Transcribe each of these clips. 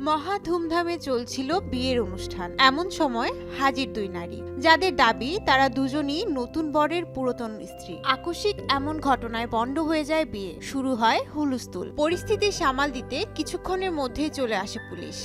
মহা ধুমধামে চলছিল বিয়ের অনুষ্ঠান। এমন সময় হাজির দুই নারী, যাদের দাবি তারা দুজনই নতুন বরের পুরাতন স্ত্রী। আকস্মিক এমন ঘটনায় বন্ধ হয়ে যায় বিয়ে, শুরু হয় হুলস্থুল। পরিস্থিতি সামাল দিতে কিছুক্ষণের মধ্যেই চলে আসে পুলিশ।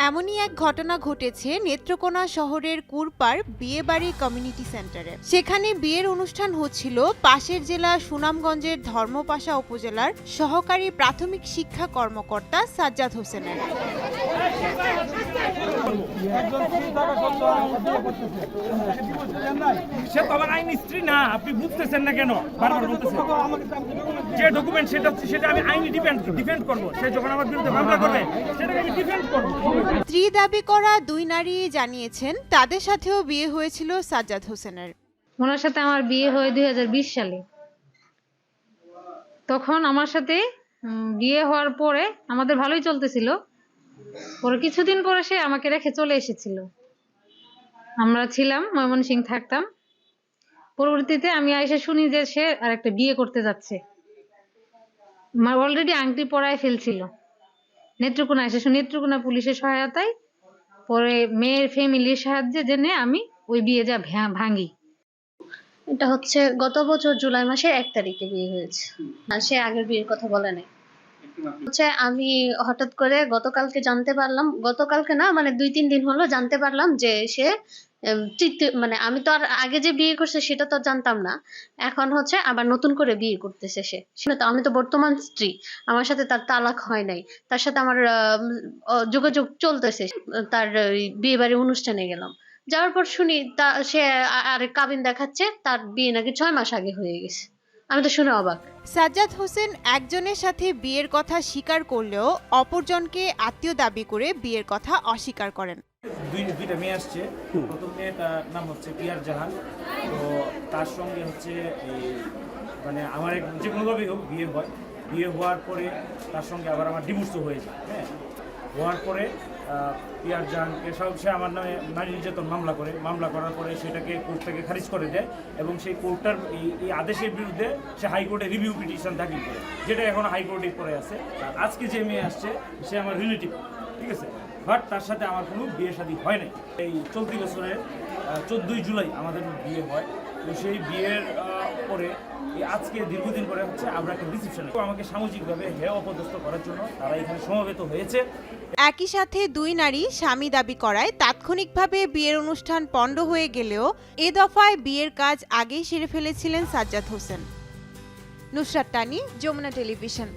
এমনই এক ঘটনা ঘটেছে নেত্রকোনা শহরের কুরপার বিয়েবাড়ি কমিউনিটি সেন্টারে। সেখানে বিয়ের অনুষ্ঠান হচ্ছিল পাশের জেলা সুনামগঞ্জের ধর্মপাশা উপজেলার সহকারী প্রাথমিক শিক্ষা কর্মকর্তা সাজ্জাদ হোসেনের। সে তো আমার আইনি স্ত্রী না, আপনি বুঝতেছেন না কেন? বারবার বলতেছেন যে ডকুমেন্ট সেটা আমি আইনি ডিফেন্ড করব। সে যখন আমার বিরুদ্ধে মামলা করবে সেটাকে আমি ডিফেন্ড করব। স্ত্রী দাবি করা দুই নারী জানিয়েছেন তাদের সাথেও বিয়ে হয়েছিল সাজ্জাদ হোসেনের। ওনার সাথে আমার বিয়ে হয় 2020 সালে। তখন আমার সাথে বিয়ে হওয়ার পরে আমাদের ভালোই চলতেছিল। পরে কিছুদিন পরে সে আমাকে রেখে চলে এসেছিল। আমরা ছিলাম ময়মনসিংহ থাকতাম। পরবর্তীতে আমি এসে শুনি যে সে আরেকটা বিয়ে করতে যাচ্ছে। অলরেডি আংটি পরায় ফেলছিল। নেত্রকোনা এসে নেত্রকোনা পুলিশের সহায়তায় পরে মেয়ের ফ্যামিলির সাহায্যে জেনে আমি ওই বিয়ে যা ভাঙি। এটা হচ্ছে গত বছর জুলাই মাসের 1 তারিখে বিয়ে হয়েছে। আর সে আগের বিয়ের কথা বলে নাই। হচ্ছে আমি হঠাৎ করে গতকালকে না মানে 2-3 দিন হলো জানতে পারলাম যে সে মানে আমি তো আর আগে যে বিয়ে করছে সেটা তো জানতাম না। এখন হচ্ছে আবার নতুন করে বিয়ে করতেছে সে। তো আমি তো বর্তমান স্ত্রী, আমার সাথে তার তালাক হয় নাই। তার সাথে আমার যোগাযোগ চলতেছে। তার বিয়ে বাড়ির অনুষ্ঠানে গেলাম, যাওয়ার পর শুনি সে আরেক কাবিন দেখাচ্ছে, তার বিয়ে নাকি 6 মাস আগে হয়ে গেছে। আমি তো শুনে অবাক। সাজ্জাদ হোসেন একজনের সাথে বিয়ের কথা স্বীকার করলেও অপরজনকে আত্মীয় দাবি করে বিয়ের কথা অস্বীকার করেন। দুইটা মেয়ে আসছে। প্রথম মেয়েটার নাম হচ্ছে পিয়ার জাহান। তো তার সঙ্গে হচ্ছে মানে আমার যে কোনোভাবেই হোক বিয়ে হওয়ার পরে তার সঙ্গে আবার আমার ডিভোর্সও হয়ে যায়। হ্যাঁ, হওয়ার পরে পিয়ার জাহানকে সে আমার নামে নারী নির্যাতন মামলা করার পরে সেটাকে কোর্ট থেকে খারিজ করে দেয় এবং সেই কোর্টটার এই আদেশের বিরুদ্ধে সে হাইকোর্টে রিভিউ পিটিশন দাখিল করে, যেটা এখন হাইকোর্টে পড়ে আছে। আজকে যে মেয়ে আসছে সে আমার রিলেটিভ, ঠিক আছে, বাট তার সাথে আমার কোনো বিয়ে শাদী হয় নাই। এই চলতি বছরের 14ই জুলাই আমাদের বিয়ে হয়। তো সেই বিয়ের পরে আজকে দীর্ঘদিন পরে হচ্ছে আমরা একটা রিসেপশনে আমাকে সামাজিকভাবে হেয় অপদস্থ করার জন্য তারা এখানে সমবেত হয়েছে। একই সাথে দুই নারী স্বামী দাবি করায় তাৎক্ষণিকভাবে বিয়ের অনুষ্ঠান পণ্ড হয়ে গেলেও এ দফায় বিয়ের কাজ আগেই সেরে ফেলেছিলেন সাজ্জাদ হোসেন। নুসরাত তানি, যমুনা টেলিভিশন।